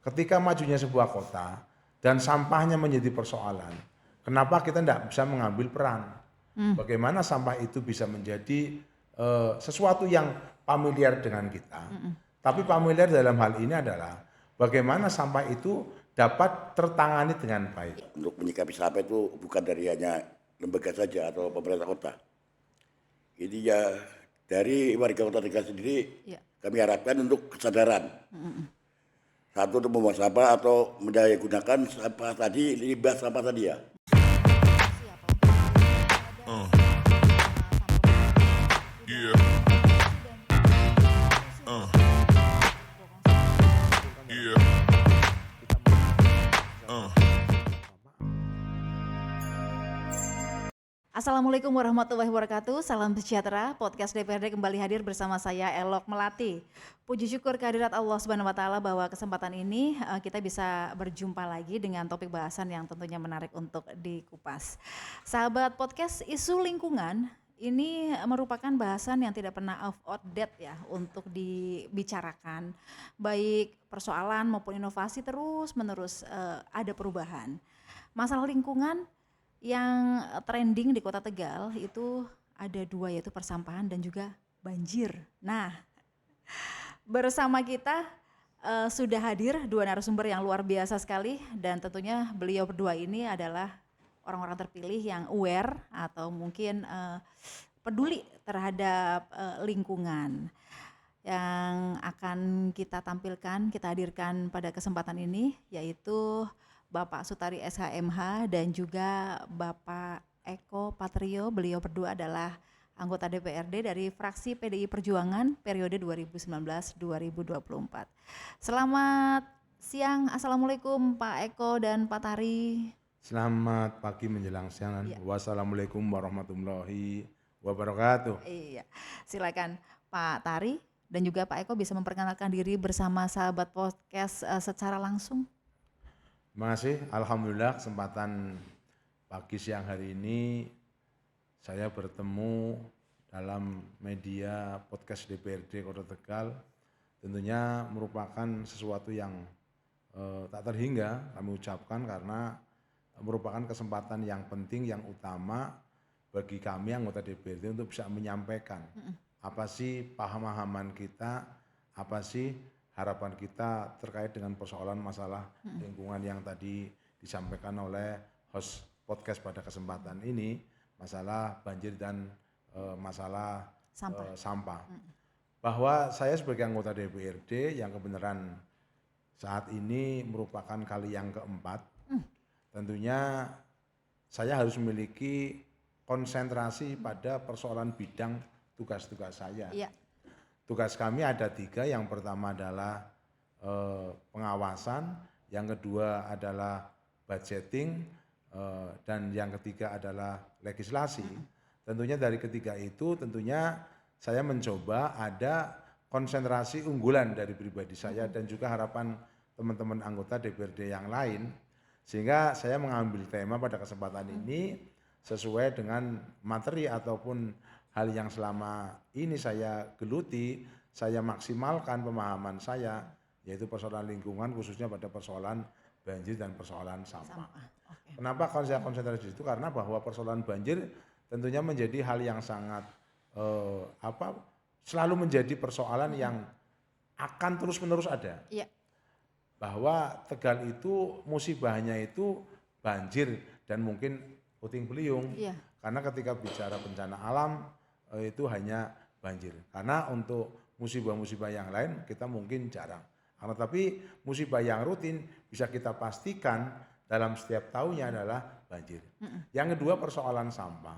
ketika majunya sebuah kota dan sampahnya menjadi persoalan, kenapa kita tidak bisa mengambil peran? Bagaimana sampah itu bisa menjadi sesuatu yang familiar dengan kita, tapi familiar dalam hal ini adalah bagaimana sampah itu dapat tertangani dengan baik. Untuk menyikapi sampah itu bukan dari hanya lembaga saja atau pemerintah kota. Ini ya dari warga Kota Tegal sendiri kami harapkan untuk kesadaran. Satu untuk membuang sampah atau mendaya gunakan sampah tadi, limbah sampah tadi ya. Assalamualaikum warahmatullahi wabarakatuh. Salam sejahtera. Podcast DPRD kembali hadir bersama saya Elok Melati. Puji syukur kehadirat Allah Subhanahu wa taala bahwa kesempatan ini kita bisa berjumpa lagi dengan topik bahasan yang tentunya menarik untuk dikupas. Sahabat podcast, isu lingkungan ini merupakan bahasan yang tidak pernah outdated ya untuk dibicarakan. Baik persoalan maupun inovasi terus-menerus ada perubahan. Masalah lingkungan yang trending di Kota Tegal itu ada dua, yaitu persampahan dan juga banjir. Nah, bersama kita sudah hadir dua narasumber yang luar biasa sekali, dan tentunya beliau berdua ini adalah orang-orang terpilih yang aware atau mungkin peduli terhadap lingkungan. Yang akan kita tampilkan, kita hadirkan pada kesempatan ini yaitu Bapak Sutari SHMH dan juga Bapak Eko Patrio. Beliau berdua adalah anggota DPRD dari fraksi PDI Perjuangan periode 2019-2024. Selamat siang, Assalamualaikum Pak Eko dan Pak Tari. Selamat pagi menjelang siang. Wassalamualaikum warahmatullahi wabarakatuh. Iya, silakan Pak Tari dan juga Pak Eko bisa memperkenalkan diri bersama sahabat podcast secara langsung. Terima kasih, alhamdulillah kesempatan pagi siang hari ini saya bertemu dalam media podcast DPRD Kota Tegal. Tentunya merupakan sesuatu yang tak terhingga kami ucapkan karena merupakan kesempatan yang penting, yang utama bagi kami anggota DPRD untuk bisa menyampaikan apa sih pemahaman kita, apa sih harapan kita terkait dengan persoalan masalah lingkungan yang tadi disampaikan oleh host podcast pada kesempatan ini, masalah banjir dan masalah sampah. Bahwa saya sebagai anggota DPRD yang kebenaran saat ini merupakan kali yang keempat, tentunya saya harus memiliki konsentrasi pada persoalan bidang tugas-tugas saya. Iya. Tugas kami ada 3, yang pertama adalah pengawasan, yang kedua adalah budgeting, dan yang ketiga adalah legislasi. Tentunya dari ketiga itu tentunya saya mencoba ada konsentrasi unggulan dari pribadi saya dan juga harapan teman-teman anggota DPRD yang lain, sehingga saya mengambil tema pada kesempatan ini sesuai dengan materi ataupun hal yang selama ini saya geluti, saya maksimalkan pemahaman saya, yaitu persoalan lingkungan khususnya pada persoalan banjir dan persoalan sampah. Okay. Kenapa saya konsentrasi di situ? Karena bahwa persoalan banjir tentunya menjadi hal yang sangat selalu menjadi persoalan yang akan terus-menerus ada. Iya. Bahwa Tegal itu musibahnya itu banjir dan mungkin puting beliung. Iya. Karena ketika bicara bencana alam itu hanya banjir. Karena untuk musibah-musibah yang lain kita mungkin jarang. Karena tapi musibah yang rutin bisa kita pastikan dalam setiap tahunnya adalah banjir. Yang kedua persoalan sampah.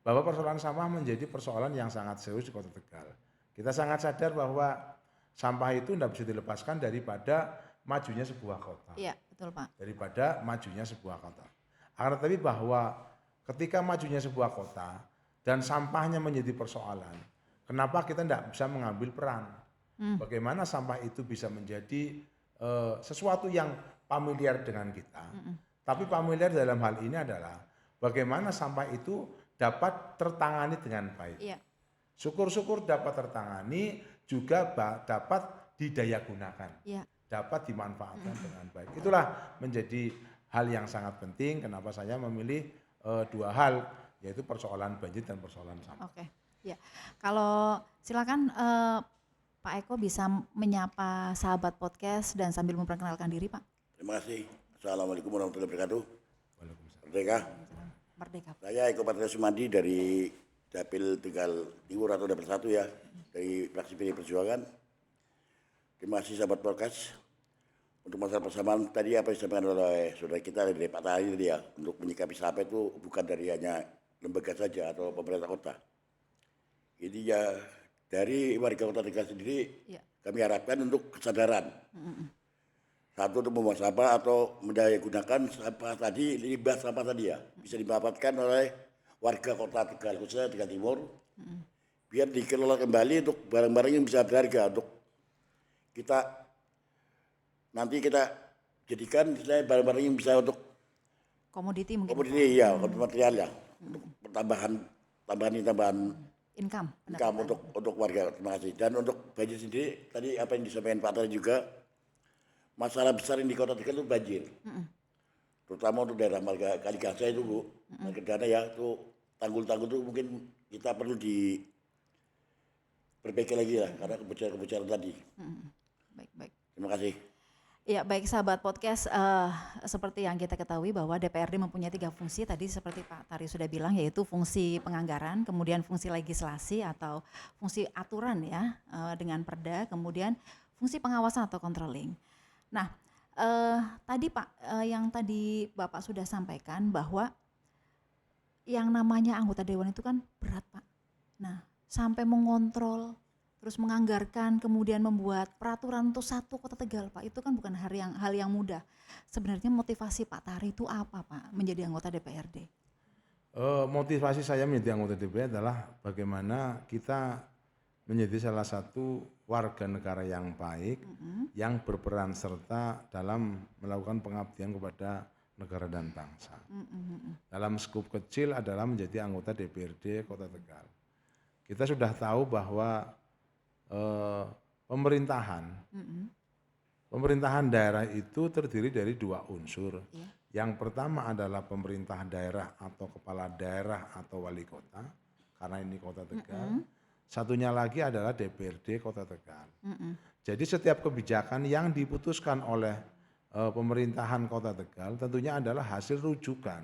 Bahwa persoalan sampah menjadi persoalan yang sangat serius di Kota Tegal. Kita sangat sadar bahwa sampah itu tidak bisa dilepaskan daripada majunya sebuah kota. Iya, betul Pak. Daripada majunya sebuah kota. Karena tapi bahwa ketika majunya sebuah kota dan sampahnya menjadi persoalan, kenapa kita tidak bisa mengambil peran? Bagaimana sampah itu bisa menjadi sesuatu yang familiar dengan kita. Tapi familiar dalam hal ini adalah bagaimana sampah itu dapat tertangani dengan baik. Iya. Syukur-syukur dapat tertangani, juga dapat didaya gunakan. Iya. dapat dimanfaatkan dengan baik. Itulah menjadi hal yang sangat penting kenapa saya memilih dua hal, yaitu persoalan banjir dan persoalan sampah. Oke, ya. Kalau silakan Pak Eko bisa menyapa sahabat podcast dan sambil memperkenalkan diri, Pak. Terima kasih. Assalamualaikum warahmatullahi wabarakatuh. Waalaikumsalam. Merdeka. Merdeka. Saya Eko Patria Sumandi dari Dapil Tegal Timur atau Dapil 1 ya, dari fraksi PD Perjuangan. Terima kasih sahabat podcast. Untuk masalah persamaan tadi apa yang disampaikan oleh saudara kita dari Pak Tari tadi ya, untuk menyikapi sampah itu bukan dari hanya lembaga saja atau pemerintah kota. Ini ya dari warga Kota Tegal sendiri kami harapkan untuk kesadaran. Satu untuk membuang sampah atau mendaya gunakan sampah tadi, limbah sampah tadi ya, bisa dimanfaatkan oleh warga Kota Tegal, khususnya Tegal Timur, biar dikelola kembali untuk barang-barang yang bisa berharga untuk kita nanti kita jadikan barang-barang yang bisa untuk Komoditi mungkin. komoditi ya, material ya, untuk tambahan Income. untuk warga. Terima kasih. Dan untuk banjir sendiri tadi apa yang disampaikan Pak Tari juga, masalah besar yang di Kota Tegal itu banjir, terutama untuk daerah Marga Kaligasa itu Bu, Margadana ya, itu tanggul-tanggul itu mungkin kita perlu diperbaiki lagi lah karena kebocoran tadi. Baik. Terima kasih. Ya, baik sahabat podcast, seperti yang kita ketahui bahwa DPRD mempunyai 3 fungsi tadi seperti Pak Tari sudah bilang, yaitu fungsi penganggaran, kemudian fungsi legislasi atau fungsi aturan ya dengan perda, kemudian fungsi pengawasan atau controlling. Nah, tadi Pak, yang tadi Bapak sudah sampaikan bahwa yang namanya anggota dewan itu kan berat Pak. Nah, sampai mengontrol, terus menganggarkan, kemudian membuat peraturan untuk satu Kota Tegal, Pak, itu kan bukan hal yang mudah. Sebenarnya motivasi Pak Tari itu apa, Pak, menjadi anggota DPRD? Motivasi saya menjadi anggota DPRD adalah bagaimana kita menjadi salah satu warga negara yang baik, yang berperan serta dalam melakukan pengabdian kepada negara dan bangsa. Dalam skup kecil adalah menjadi anggota DPRD Kota Tegal. Kita sudah tahu bahwa pemerintahan daerah itu terdiri dari 2 unsur. Yang pertama adalah pemerintah daerah atau kepala daerah atau wali kota, karena ini Kota Tegal. Satunya lagi adalah DPRD Kota Tegal. Jadi setiap kebijakan yang diputuskan oleh pemerintahan Kota Tegal tentunya adalah hasil rujukan,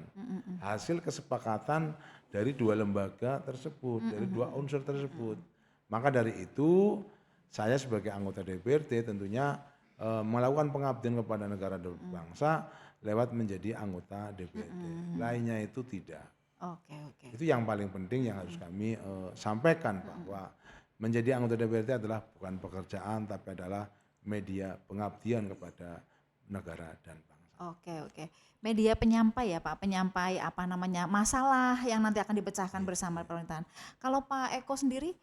hasil kesepakatan dari 2 lembaga tersebut, dari 2 unsur tersebut. Maka dari itu saya sebagai anggota DPRD tentunya melakukan pengabdian kepada negara dan bangsa lewat menjadi anggota DPRD. Lainnya itu tidak. Oke. Itu yang paling penting yang harus kami sampaikan, bahwa menjadi anggota DPRD adalah bukan pekerjaan tapi adalah media pengabdian kepada negara dan bangsa. Oke. Media penyampai ya Pak, penyampai masalah yang nanti akan dipecahkan bersama pemerintahan. Kalau Pak Eko sendiri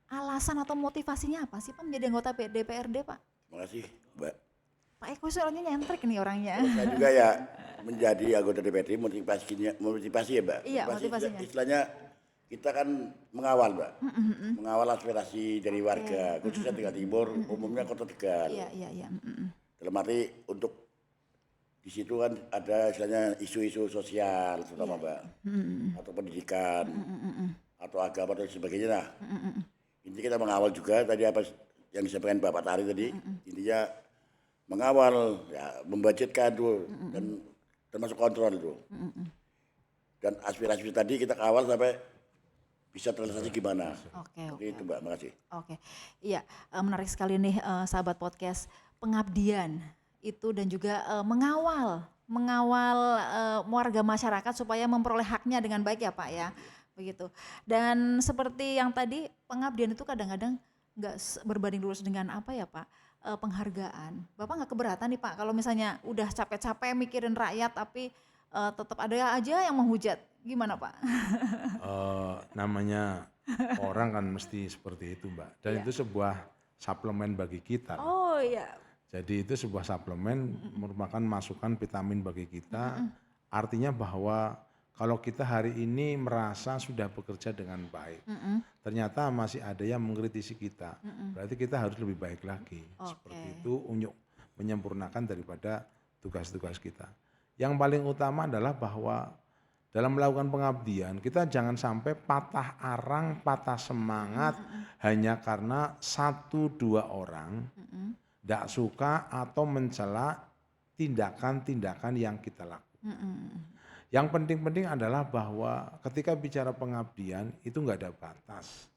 alasan atau motivasinya apa sih Pak menjadi anggota DPRD Pak? Terima kasih Mbak. Pak Eko soalnya nyentrik nih orangnya. Saya juga ya menjadi anggota DPRD motivasi ya Mbak. Iya, motivasinya. Istilahnya kita kan mengawal Mbak, mengawal aspirasi dari warga, khususnya Tegal Timur, umumnya Kota Tegal. Iya. Dalam arti untuk di situ kan ada istilahnya isu-isu sosial terutama Mbak, atau pendidikan, atau agama dan sebagainya lah. Intinya kita mengawal juga tadi apa yang disampaikan Bapak Tari tadi, intinya mengawal, ya, membudgetkan tuh, dan termasuk kontrol itu. Dan aspirasi tadi kita kawal sampai bisa terrealisasi gimana. Oke. Itu Mbak, makasih. Oke, iya, menarik sekali nih sahabat podcast, pengabdian itu dan juga mengawal warga masyarakat supaya memperoleh haknya dengan baik ya Pak ya, begitu. Dan seperti yang tadi, pengabdian itu kadang-kadang nggak berbanding lurus dengan apa ya Pak, penghargaan. Bapak nggak keberatan nih Pak kalau misalnya udah capek-capek mikirin rakyat tapi tetap ada aja yang menghujat, gimana Pak? Namanya orang kan mesti seperti itu Mbak, dan itu sebuah suplemen bagi kita. Oh iya. Jadi itu sebuah suplemen merupakan masukan vitamin bagi kita, artinya bahwa kalau kita hari ini merasa sudah bekerja dengan baik, ternyata masih ada yang mengkritisi kita, berarti kita harus lebih baik lagi. Seperti itu untuk menyempurnakan daripada tugas-tugas kita. Yang paling utama adalah bahwa dalam melakukan pengabdian kita jangan sampai patah arang, patah semangat hanya karena 1-2 orang tidak suka atau mencela tindakan-tindakan yang kita lakukan. Yang penting-penting adalah bahwa ketika bicara pengabdian itu nggak ada batas,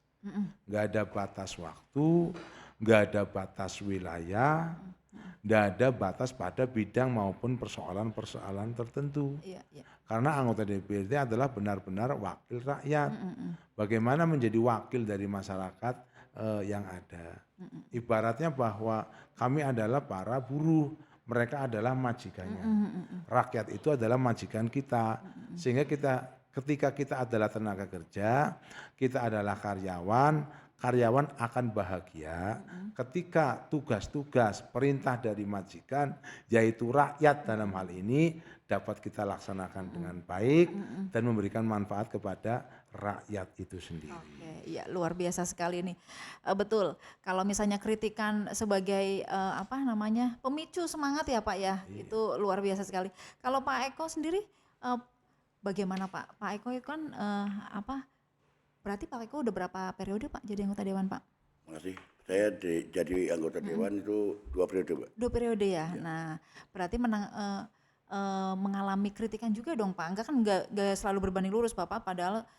nggak ada batas waktu, nggak ada batas wilayah, nggak ada batas pada bidang maupun persoalan-persoalan tertentu. Karena anggota DPRD adalah benar-benar wakil rakyat. Bagaimana menjadi wakil dari masyarakat yang ada. Ibaratnya bahwa kami adalah para buruh. Mereka adalah majikannya. Rakyat itu adalah majikan kita. Sehingga ketika kita adalah tenaga kerja, kita adalah karyawan, karyawan akan bahagia ketika tugas-tugas perintah dari majikan, yaitu rakyat dalam hal ini, dapat kita laksanakan dengan baik dan memberikan manfaat kepada rakyat itu sendiri. Oke, ya luar biasa sekali nih. Betul. Kalau misalnya kritikan sebagai pemicu semangat ya Pak ya, itu luar biasa sekali. Kalau Pak Eko sendiri bagaimana Pak? Pak Eko itu kan berarti Pak Eko udah berapa periode Pak jadi anggota dewan Pak? Makasih. Saya jadi anggota dewan itu 2 periode Pak. 2 periode ya. Nah berarti mengalami kritikan juga dong Pak. Enggak selalu berbanding lurus Bapak, padahal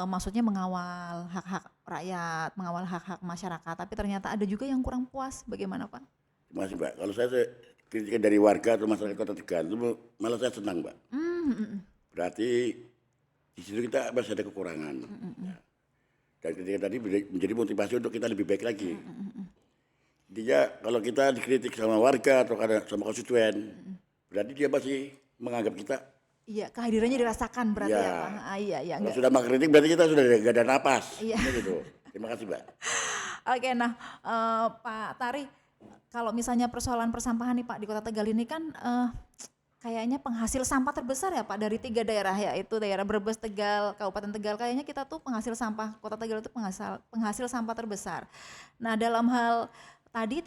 maksudnya mengawal hak-hak rakyat, mengawal hak-hak masyarakat, tapi ternyata ada juga yang kurang puas. Bagaimana Pak? Terima kasih Pak. Kalau saya kritikan dari warga atau masyarakat Kota Tegal itu malah saya senang Pak. Berarti di situ kita masih ada kekurangan. Dan kritikan tadi menjadi motivasi untuk kita lebih baik lagi. Intinya kalau kita dikritik sama warga atau sama konstituen, berarti dia masih menganggap kita. Iya, kehadirannya dirasakan berarti ya Pak. Iya. Kalau sudah mengkritik berarti kita sudah nggak ada napas. Iya. Gitu. Terima kasih Mbak. Oke, nah Pak Tari, kalau misalnya persoalan persampahan nih Pak di Kota Tegal ini kan kayaknya penghasil sampah terbesar ya Pak dari 3 daerah, yaitu daerah Brebes, Tegal, Kabupaten Tegal. Kayaknya kita tuh penghasil sampah, Kota Tegal itu penghasil sampah terbesar. Nah dalam hal tadi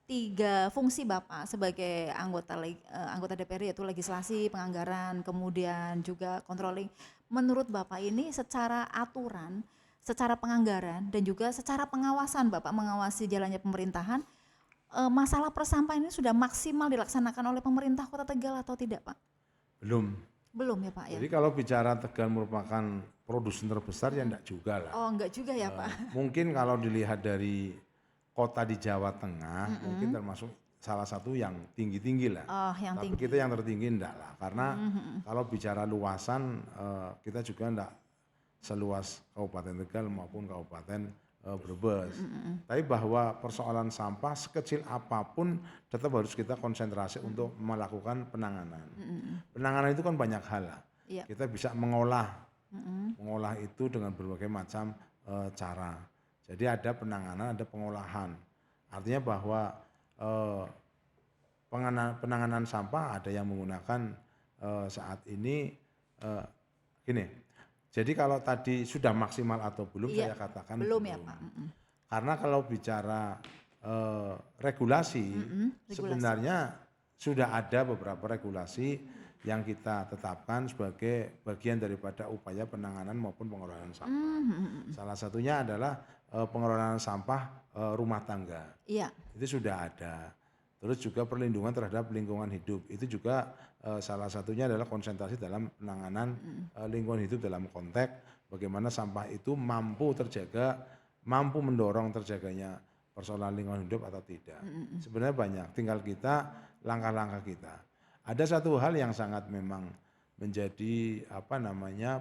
tiga fungsi Bapak sebagai anggota DPR, yaitu legislasi, penganggaran, kemudian juga controlling. Menurut Bapak ini secara aturan, secara penganggaran dan juga secara pengawasan Bapak mengawasi jalannya pemerintahan, masalah persampahan ini sudah maksimal dilaksanakan oleh pemerintah Kota Tegal atau tidak Pak? Belum ya Pak ya? Jadi kalau bicara Tegal merupakan produsen terbesar ya enggak juga lah. Oh enggak juga ya Pak? Mungkin kalau dilihat dari kota di Jawa Tengah mungkin termasuk salah satu yang tinggi-tinggi lah. Yang Tapi tinggi. kita yang tertinggi enggak lah. Karena kalau bicara luasan kita juga enggak seluas Kabupaten Tegal maupun Kabupaten Brebes. Tapi bahwa persoalan sampah sekecil apapun tetap harus kita konsentrasi untuk melakukan penanganan. Penanganan itu kan banyak hal lah. Kita bisa mengolah itu dengan berbagai macam cara. Jadi ada penanganan, ada pengolahan. Artinya bahwa penanganan sampah ada yang menggunakan saat ini gini. Jadi kalau tadi sudah maksimal atau belum, saya katakan belum. Ya Pak. Karena kalau bicara regulasi, sebenarnya sudah ada beberapa regulasi yang kita tetapkan sebagai bagian daripada upaya penanganan maupun pengelolaan sampah. Salah satunya adalah pengelolaan sampah rumah tangga. Itu sudah ada. Terus juga perlindungan terhadap lingkungan hidup. Itu juga salah satunya adalah konsentrasi dalam penanganan lingkungan hidup dalam konteks bagaimana sampah itu mampu terjaga, mampu mendorong terjaganya persoalan lingkungan hidup atau tidak. Sebenarnya banyak, tinggal kita langkah-langkah kita. Ada satu hal yang sangat memang menjadi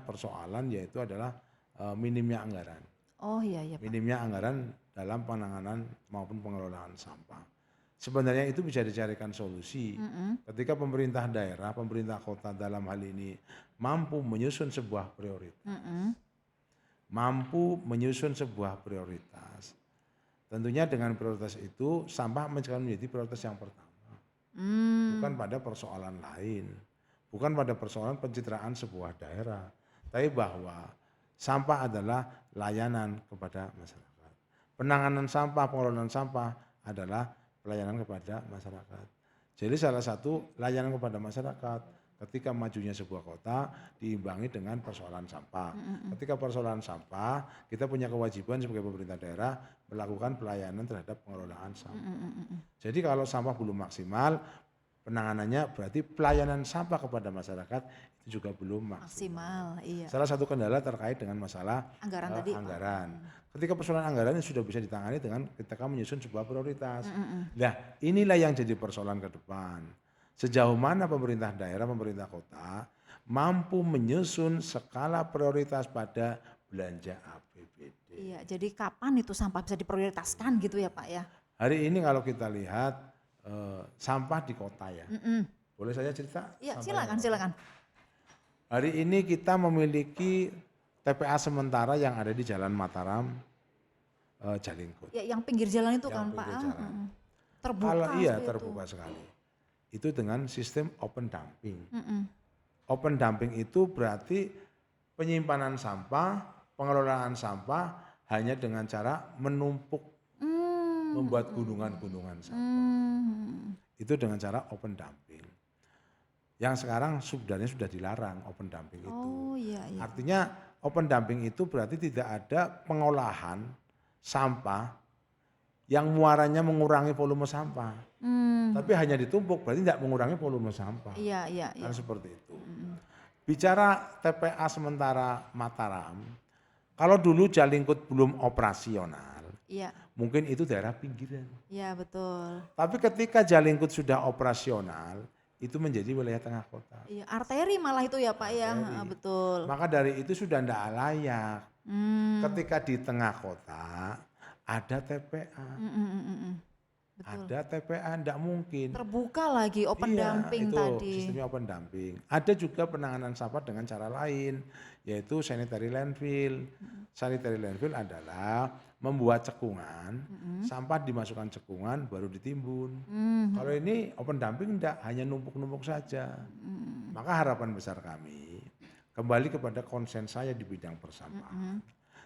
persoalan, yaitu adalah minimnya anggaran. Iya Pak. Minimnya anggaran dalam penanganan maupun pengelolaan sampah. Sebenarnya itu bisa dicarikan solusi ketika pemerintah daerah, pemerintah kota dalam hal ini mampu menyusun sebuah prioritas. Mampu menyusun sebuah prioritas. Tentunya dengan prioritas itu sampah menjadi prioritas yang pertama. Bukan pada persoalan lain. bukan pada persoalan pencitraan sebuah daerah, tapi bahwa sampah adalah layanan kepada masyarakat. Penanganan sampah, pengelolaan sampah adalah pelayanan kepada masyarakat. Jadi salah satu layanan kepada masyarakat ketika majunya sebuah kota diimbangi dengan persoalan sampah. Ketika persoalan sampah, kita punya kewajiban sebagai pemerintah daerah melakukan pelayanan terhadap pengelolaan sampah. Jadi kalau sampah belum maksimal, penanganannya berarti pelayanan sampah kepada masyarakat itu juga belum maksimal. Iya. Salah satu kendala terkait dengan masalah Anggaran tadi. anggaran. Ketika persoalan anggaran sudah bisa ditangani dengan ketika menyusun sebuah prioritas. Nah, inilah yang jadi persoalan ke depan. Sejauh mana pemerintah daerah, pemerintah kota mampu menyusun skala prioritas pada belanja APBD. Iya, jadi kapan itu sampah bisa diprioritaskan gitu ya Pak ya? Hari ini kalau kita lihat sampah di kota ya. Boleh saya cerita? Iya, Sampah silakan. Hari ini kita memiliki TPA sementara yang ada di Jalan Mataram, Jalingkut. Ya, yang pinggir jalan itu Yang kan Pak. pinggir jalan. Terbuka. Kalau iya seperti terbuka itu. sekali. Itu dengan sistem open dumping. Open dumping itu berarti penyimpanan sampah, pengelolaan sampah hanya dengan cara menumpuk, membuat gunungan-gunungan sampah. Itu dengan cara open dumping. Yang sekarang sebenarnya sudah dilarang open dumping itu. Oh iya. Artinya open dumping itu berarti tidak ada pengolahan sampah yang muaranya mengurangi volume sampah. Tapi hanya ditumpuk berarti tidak mengurangi volume sampah. Iya. Kan seperti itu. Bicara TPA sementara Mataram, kalau dulu Jalingkut belum operasional, mungkin itu daerah pinggiran. Iya betul. Tapi ketika Jalingkut sudah operasional, itu menjadi wilayah tengah kota. Iya, arteri malah itu ya Pak ya, betul. Maka dari itu sudah tidak layak. Ketika di tengah kota ada TPA. Betul. Ada TPA, tidak mungkin. Terbuka lagi open dumping itu tadi. sistemnya open dumping. Ada juga penanganan sampah dengan cara lain, yaitu sanitary landfill. Sanitary landfill adalah membuat cekungan, sampah dimasukkan cekungan baru ditimbun. Kalau ini open dumping tidak, hanya numpuk-numpuk saja. Maka harapan besar kami, kembali kepada konsen saya di bidang persampahan.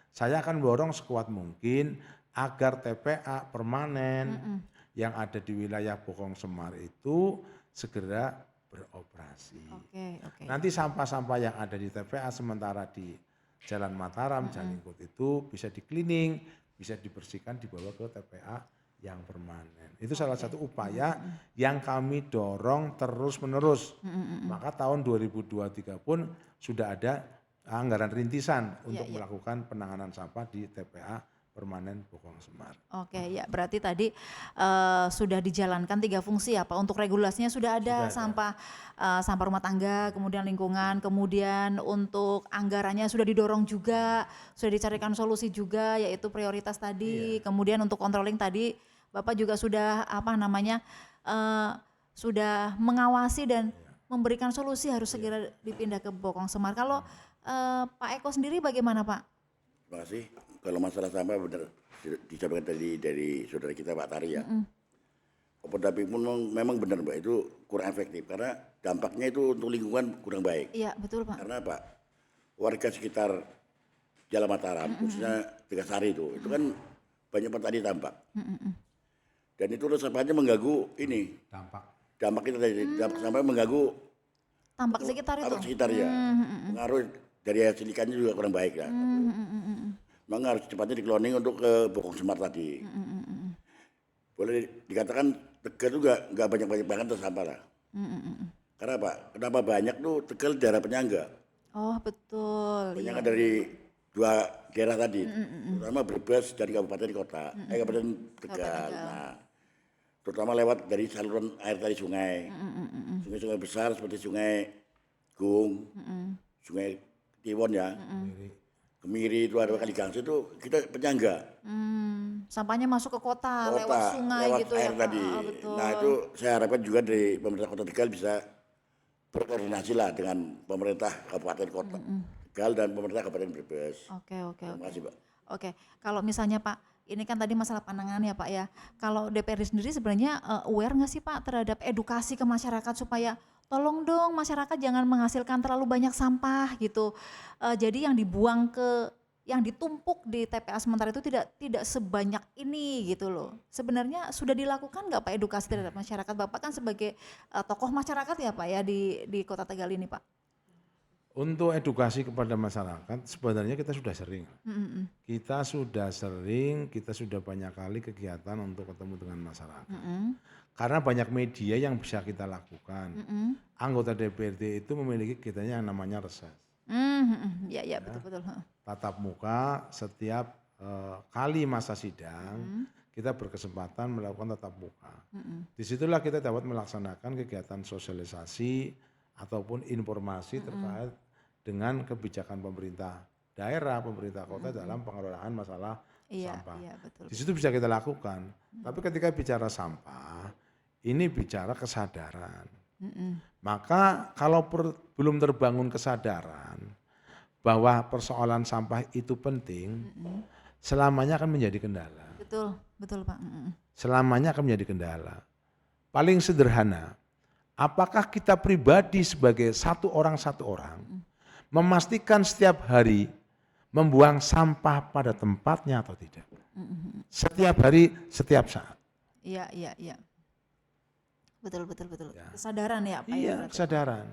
Saya akan dorong sekuat mungkin agar TPA permanen yang ada di wilayah Bokong Semar itu segera beroperasi. Oke. Nanti sampah-sampah yang ada di TPA sementara di Jalan Mataram, Jalingkut itu bisa di cleaning, bisa dibersihkan, dibawa ke TPA yang permanen. Itu salah satu upaya yang kami dorong terus-menerus. Maka tahun 2023 pun sudah ada anggaran rintisan untuk melakukan penanganan sampah di TPA permanen Bokong Semar. Oke, ya berarti tadi sudah dijalankan 3 fungsi ya Pak. Untuk regulasinya sudah ada, sampah rumah tangga, kemudian lingkungan, kemudian untuk anggarannya sudah didorong juga, sudah dicarikan solusi juga, yaitu prioritas tadi. Kemudian untuk controlling tadi Bapak juga sudah sudah mengawasi dan memberikan solusi harus segera dipindah ke Bokong Semar. Kalau Pak Eko sendiri bagaimana Pak? Terima kasih. Kalau masalah sampah benar disampaikan tadi dari saudara kita Pak Tari ya. Open dumping pun memang benar Mbak, itu kurang efektif karena dampaknya itu untuk lingkungan kurang baik. Iya betul Pak. Karena apa? Warga sekitar Jalan Mataram, khususnya Tegasari itu kan banyak petani tambak. Dan itu sampahnya mengganggu ini. Dampak itu tadi, dampak sampah mengganggu tambak sekitar itu. Tambak sekitar ya. Pengaruh dari hasil ikannya juga kurang baik lah. Memang harus cepatnya dikloning untuk ke Bokong Semar tadi. Boleh dikatakan Tegal juga nggak banyak-banyak banget sampah lah. Karena apa? Kenapa banyak tuh Tegal daerah penyangga. Oh betul. Penyangga dari 2 daerah tadi, terutama Brebes dari kabupaten kota, kabupaten Tegal. Nah, terutama lewat dari saluran air dari sungai, sungai-sungai besar seperti Sungai Gung, Sungai Tiwon ya. Kemiri itu ada Kali Gangsa itu kita penyangga. Sampahnya masuk ke kota lewat sungai lewat gitu air ya Pak. tadi. Betul. Nah itu saya harapkan juga dari pemerintah Kota Tegal bisa berkoordinasi lah dengan pemerintah Kabupaten Kota Tegal dan pemerintah Kabupaten Brebes. Oke. Terima kasih Pak. Oke, kalau misalnya Pak, ini kan tadi masalah pandangan ya Pak ya. Kalau DPRD sendiri sebenarnya aware nggak sih Pak terhadap edukasi ke masyarakat supaya tolong dong masyarakat jangan menghasilkan terlalu banyak sampah gitu. Jadi yang dibuang yang ditumpuk di TPA sementara itu tidak sebanyak ini gitu loh. Sebenarnya sudah dilakukan nggak Pak edukasi terhadap masyarakat? Bapak kan sebagai tokoh masyarakat ya Pak ya di Kota Tegal ini Pak. Untuk edukasi kepada masyarakat sebenarnya kita sudah sering. Kita sudah banyak kali kegiatan untuk ketemu dengan masyarakat. Karena banyak media yang bisa kita lakukan. Anggota DPRD itu memiliki kegiatannya yang namanya reses. Ya betul. Tatap muka setiap kali masa sidang kita berkesempatan melakukan tatap muka. Disitulah kita dapat melaksanakan kegiatan sosialisasi ataupun informasi terkait dengan kebijakan pemerintah daerah, pemerintah kota dalam pengelolaan masalah sampah. Iya, betul. Di situ bisa kita lakukan. Tapi ketika bicara sampah, ini bicara kesadaran. Maka kalau belum terbangun kesadaran bahwa persoalan sampah itu penting, selamanya akan menjadi kendala. Betul Pak. Selamanya akan menjadi kendala. Paling sederhana, apakah kita pribadi sebagai satu orang memastikan setiap hari membuang sampah pada tempatnya atau tidak? Setiap hari, setiap saat. Iya. Betul. Ya. Kesadaran ya Pak. Iya, kesadaran.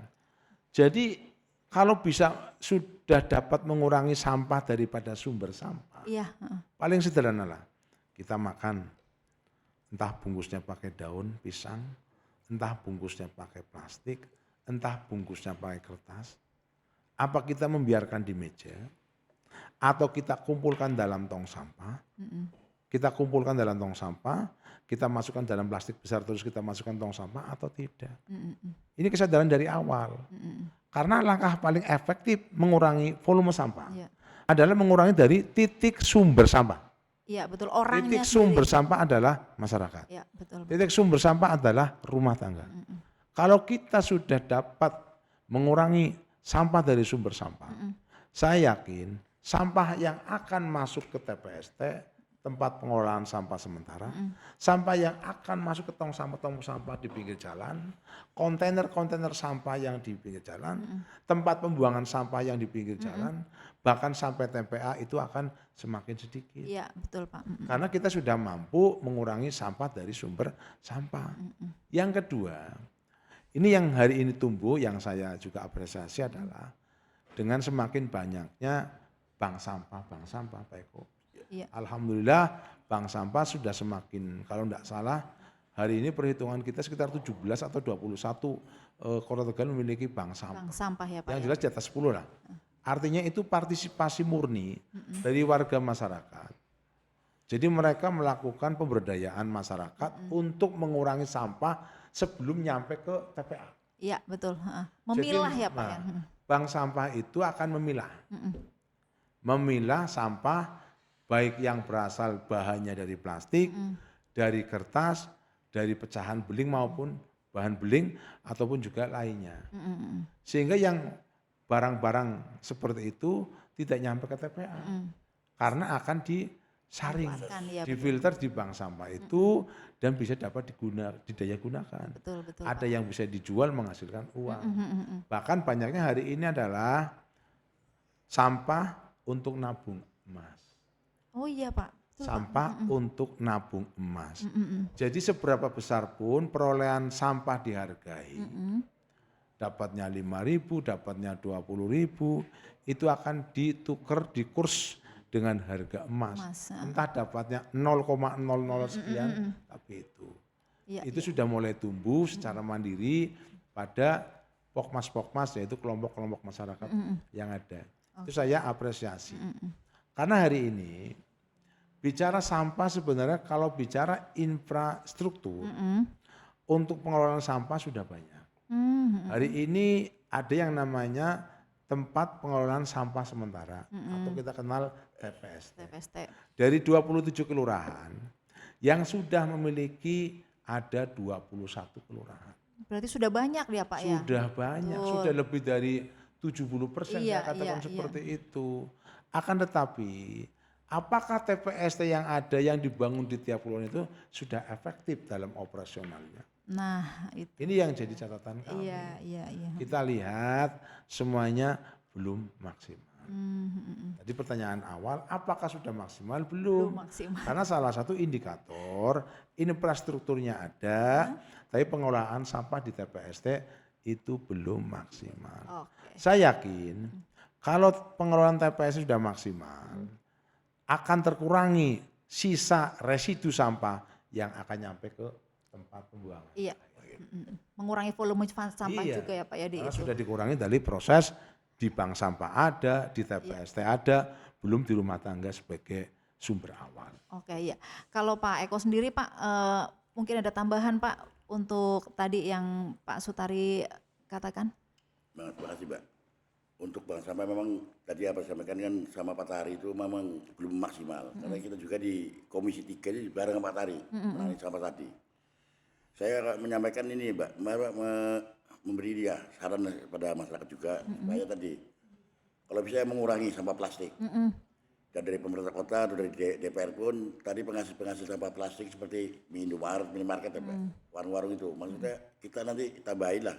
Jadi kalau bisa sudah dapat mengurangi sampah daripada sumber sampah. Iya. Paling sederhana lah. Kita makan, entah bungkusnya pakai daun pisang, entah bungkusnya pakai plastik, entah bungkusnya pakai kertas. Apa kita membiarkan di meja, atau kita kumpulkan dalam tong sampah, kita masukkan dalam plastik besar terus kita masukkan tong sampah atau tidak. Ini kesadaran dari awal. Karena langkah paling efektif mengurangi volume sampah adalah mengurangi dari titik sumber sampah. Iya betul, orangnya titik sumber sampah adalah masyarakat. Ya, betul. Titik sumber sampah adalah rumah tangga. Kalau kita sudah dapat mengurangi sampah dari sumber sampah, saya yakin sampah yang akan masuk ke TPST, tempat pengolahan sampah sementara, sampah yang akan masuk ke tong sampah di pinggir jalan, kontainer sampah yang di pinggir jalan, tempat pembuangan sampah yang di pinggir jalan, bahkan sampai TPA itu akan semakin sedikit. Iya, betul Pak. Karena kita sudah mampu mengurangi sampah dari sumber sampah. Yang kedua, ini yang hari ini tumbuh, yang saya juga apresiasi adalah dengan semakin banyaknya bank sampah Pak Eko. Iya. Alhamdulillah bank sampah sudah semakin, kalau tidak salah hari ini perhitungan kita sekitar 17 atau 21 Kota Tegal memiliki bank sampah. Bank sampah ya Pak. Yang jelas di atas 10 lah. Artinya itu partisipasi murni dari warga masyarakat. Jadi mereka melakukan pemberdayaan masyarakat untuk mengurangi sampah sebelum nyampe ke TPA. Iya betul. Memilah ya Pak. Bank sampah itu akan memilah. Memilah sampah baik yang berasal bahannya dari plastik, dari kertas, dari pecahan beling maupun bahan beling ataupun juga lainnya. Sehingga yang barang-barang seperti itu tidak nyampe ke TPA. Karena akan disaring, difilter di bank sampah itu dan bisa dapat didaya gunakan. Betul, ada Pak. yang bisa dijual menghasilkan uang. Bahkan banyaknya hari ini adalah sampah untuk nabung emas. Oh iya Pak. Betul, sampah untuk nabung emas. Jadi seberapa besar pun perolehan sampah dihargai. Dapatnya 5.000, dapatnya 20.000, itu akan ditukar di kurs dengan harga emas. Entah dapatnya 0,00 sekian, tapi itu. Itu sudah mulai tumbuh secara mandiri pada pokmas-pokmas, yaitu kelompok-kelompok masyarakat yang ada. Itu saya apresiasi. Karena hari ini bicara sampah sebenarnya kalau bicara infrastruktur untuk pengelolaan sampah sudah banyak. Hari ini ada yang namanya tempat pengelolaan sampah sementara atau kita kenal TPST. Dari 27 kelurahan yang sudah memiliki ada 21 kelurahan. Berarti sudah banyak ya Pak ya? Sudah banyak, sudah lebih dari 70% saya katakan seperti itu. Akan tetapi apakah TPST yang ada yang dibangun di tiap kelurahan itu sudah efektif dalam operasionalnya? Nah, itu. Ini yang jadi catatan kami. Iya. Kita lihat semuanya belum maksimal. Jadi pertanyaan awal, apakah sudah maksimal? Belum. Maksimal. Karena salah satu indikator infrastrukturnya ada, tapi pengelolaan sampah di TPST itu belum maksimal. Oke. Saya yakin kalau pengelolaan TPST sudah maksimal, akan terkurangi sisa residu sampah yang akan nyampe ke tempat pembuangan. Iya. Mengurangi volume sampah juga ya Pak ya di Karena itu. sudah dikurangi dari proses di bank sampah ada, di TPST ada, belum di rumah tangga sebagai sumber awal. Oke, iya. Kalau Pak Eko sendiri Pak, mungkin ada tambahan Pak untuk tadi yang Pak Sutari katakan? Terima kasih Mbak. Untuk bank sampah memang tadi apa sampaikan kan sama Pak Tari itu memang belum maksimal. Karena kita juga di Komisi 3 ini bareng Pak Tari mengenai sampah tadi. Saya menyampaikan ini Mbak, memberi dia saran pada masyarakat juga supaya tadi kalau bisa mengurangi sampah plastik. Dan dari pemerintah kota atau dari DPR pun tadi penghasil sampah plastik seperti minimarket, warung-warung itu. Maksudnya kita nanti tambahin lah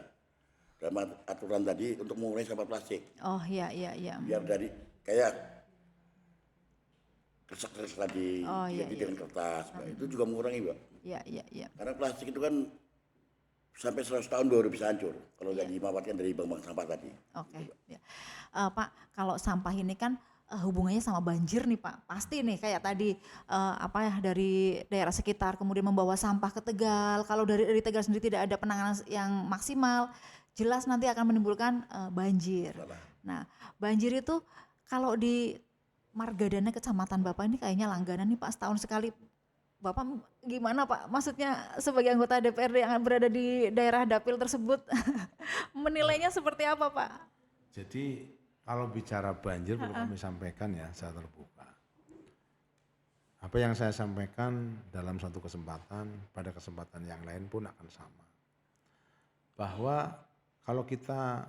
dalam aturan tadi untuk mengurangi sampah plastik. Oh iya. Biar dari kayak kresek-kresek tadi dengan kertas, Mbak. Itu juga mengurangi, Mbak. Iya. Karena plastik itu kan sampai 100 tahun baru bisa hancur kalau nggak dimanfaatkan dari bank sampah tadi. Oke. Ya. Pak, kalau sampah ini kan hubungannya sama banjir nih Pak. Pasti nih kayak tadi dari daerah sekitar kemudian membawa sampah ke Tegal. Kalau dari Tegal sendiri tidak ada penanganan yang maksimal, jelas nanti akan menimbulkan banjir. Nah, banjir itu kalau di Margadana Kecamatan Bapak ini kayaknya langganan nih Pak, setahun sekali. Bapak gimana Pak? Maksudnya sebagai anggota DPRD yang berada di daerah dapil tersebut menilainya seperti apa Pak? Jadi kalau bicara banjir perlu kami sampaikan ya secara terbuka. Apa yang saya sampaikan dalam satu kesempatan, pada kesempatan yang lain pun akan sama. Bahwa kalau kita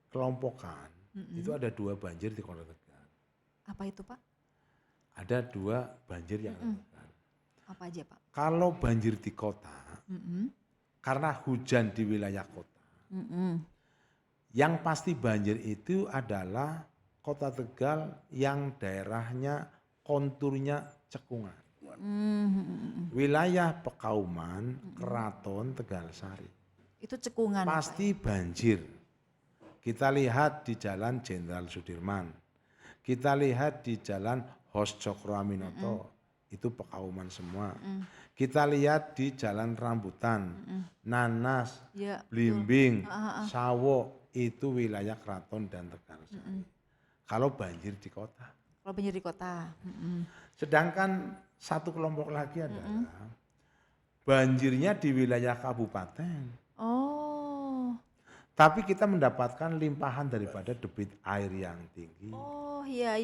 kelompokkan, itu ada 2 banjir di Kota Tegal. Apa itu Pak? Ada 2 banjir yang ada di Tegal. Apa aja Pak? Kalau banjir di kota, karena hujan di wilayah kota, yang pasti banjir itu adalah Kota Tegal yang daerahnya konturnya cekungan. Wilayah Pekauman, Keraton, Tegalsari. Itu cekungan. Pasti Pak, ya? banjir. Kita lihat di Jalan Jenderal Sudirman. Kita lihat di Jalan Hos Cokroaminoto. Itu Pekauman semua. Kita lihat di Jalan Rambutan, Nanas, Blimbing, Sawo, itu wilayah Keraton dan Tegalsari. Kalau banjir di kota. Kalau banjir di kota. Sedangkan satu kelompok lagi adalah banjirnya di wilayah kabupaten. Oh. Tapi kita mendapatkan limpahan daripada debit air yang tinggi. Oh iya.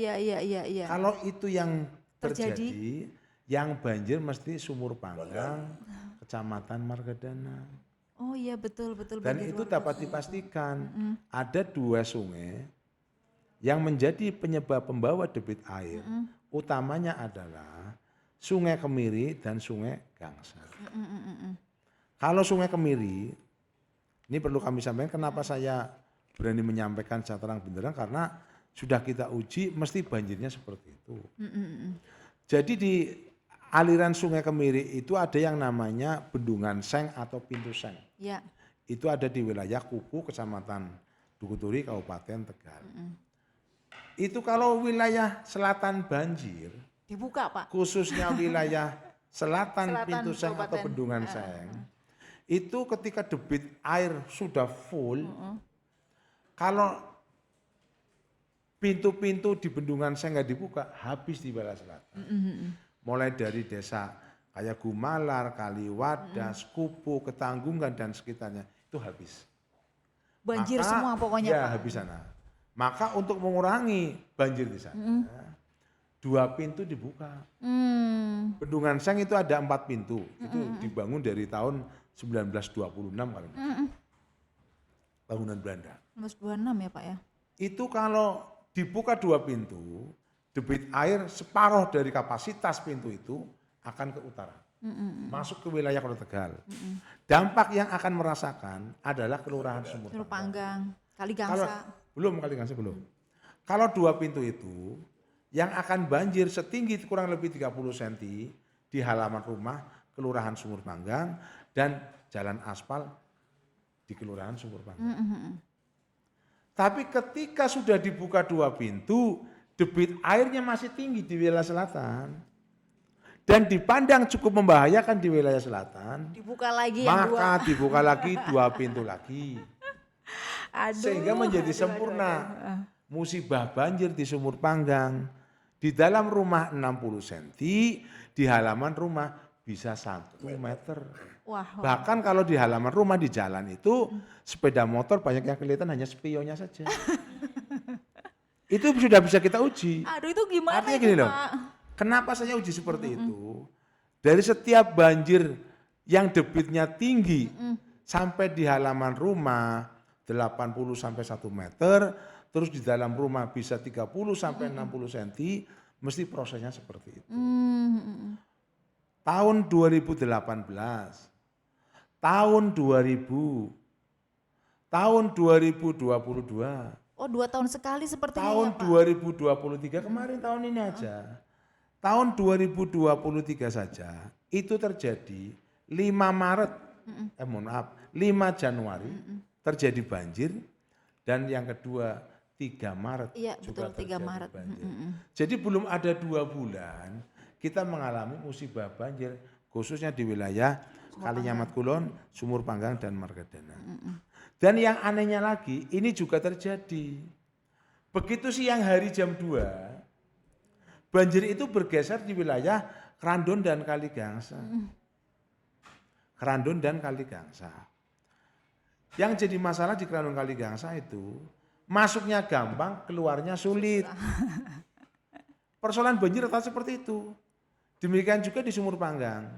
Kalau itu yang terjadi, yang banjir mesti Sumur Panggang, Kecamatan Margadana. Oh iya betul. Dan itu dapat dipastikan ada 2 sungai yang menjadi penyebab pembawa debit air. Utamanya adalah Sungai Kemiri dan Sungai Gangsar. Kalau Sungai Kemiri, ini perlu kami sampaikan kenapa saya berani menyampaikan secara terang benderang, karena sudah kita uji mesti banjirnya seperti itu. Jadi di aliran Sungai Kemiri itu ada yang namanya Bendungan Seng atau Pintu Seng. Ya. Itu ada di wilayah Kupu, Kecamatan Dukuturi, Kabupaten Tegal. Itu kalau wilayah selatan banjir, Dibuka Pak. khususnya wilayah selatan Pintu Seng atau Bendungan Seng, itu ketika debit air sudah full, kalau pintu-pintu di Bendungan Seng nggak dibuka, habis di wilayah selatan. Mulai dari desa kayak Gumalar, Kaliwadas, Kupu, Ketanggungan dan sekitarnya itu habis. Banjir semua pokoknya ya, Pak. habis sana. Maka untuk mengurangi banjir di sana, 2 pintu dibuka. Bendungan Seng itu ada 4 pintu. Itu dibangun dari tahun 1926 kali. Bangunan Belanda. 1926 ya Pak ya. Itu kalau dibuka 2 pintu, debit air separuh dari kapasitas pintu itu akan ke utara. masuk ke wilayah Kota Tegal. Dampak yang akan merasakan adalah Kelurahan Sumur Sumur Panggang. Panggang, Kaligangsa. Kaligangsa belum. Kalau 2 pintu itu yang akan banjir setinggi kurang lebih 30 cm di halaman rumah Kelurahan Sumur Panggang dan jalan aspal di Kelurahan Sumur Panggang. Tapi ketika sudah dibuka 2 pintu, debit airnya masih tinggi di wilayah selatan dan dipandang cukup membahayakan di wilayah selatan, Dibuka lagi yang maka 2. dibuka lagi 2 pintu lagi. Sehingga menjadi sempurna musibah banjir di Sumur Panggang. Di dalam rumah 60 cm, di halaman rumah bisa 1 meter. Wah. Bahkan kalau di halaman rumah di jalan itu sepeda motor banyak yang kelihatan hanya spionnya saja. Itu sudah bisa kita uji. Aduh, itu gimana Artinya itu, gini loh, Pak? kenapa saya uji seperti itu? Dari setiap banjir yang debitnya tinggi sampai di halaman rumah 80 sampai 1 meter, terus di dalam rumah bisa 30 sampai 60 cm, mesti prosesnya seperti itu. Tahun 2018, tahun 2000, tahun 2022, Oh, 2 tahun sekali seperti ini tahun ya, Pak? 2023 kemarin tahun ini aja. Tahun 2023 saja itu terjadi 5 Maret, 5 Januari terjadi banjir dan yang kedua 3 Maret Iya, juga betul, 3 terjadi Maret. banjir. Jadi belum ada 2 bulan kita mengalami musibah banjir khususnya di wilayah Kalinyamat Kulon, Sumur Panggang dan Margadana. Dan yang anehnya lagi, ini juga terjadi. Begitu siang hari jam 2, banjir itu bergeser di wilayah Krandon dan Kaligangsa. Krandon dan Kaligangsa. Yang jadi masalah di Krandon Kaligangsa itu, masuknya gampang, keluarnya sulit. Persoalan banjir rata seperti itu. Demikian juga di Sumur Panggang.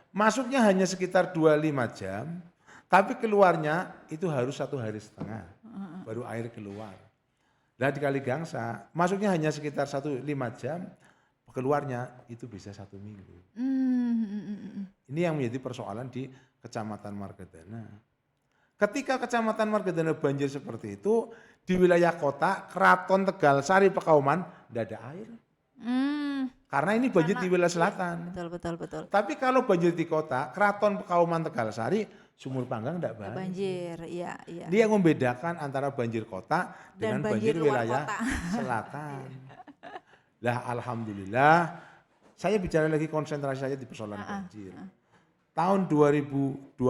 Masuknya hanya sekitar 25 jam, tapi keluarnya itu harus 1,5 hari baru air keluar. Nah di Kaligangsa masuknya hanya sekitar 1,5 jam, keluarnya itu bisa 1 minggu. Ini yang menjadi persoalan di Kecamatan Margadana. Ketika Kecamatan Margadana banjir seperti itu, di wilayah kota, Keraton Tegal Sari Pekauman, tidak ada air. Karena ini banjir di wilayah selatan. Betul. Tapi kalau banjir di kota, Keraton Pekauman Tegal Sari, Sumur Panggang tidak banjir. Iya. Ini yang membedakan antara banjir kota dengan banjir wilayah selatan. Lah alhamdulillah, saya bicara lagi konsentrasi saja di persoalan banjir. Tahun 2023,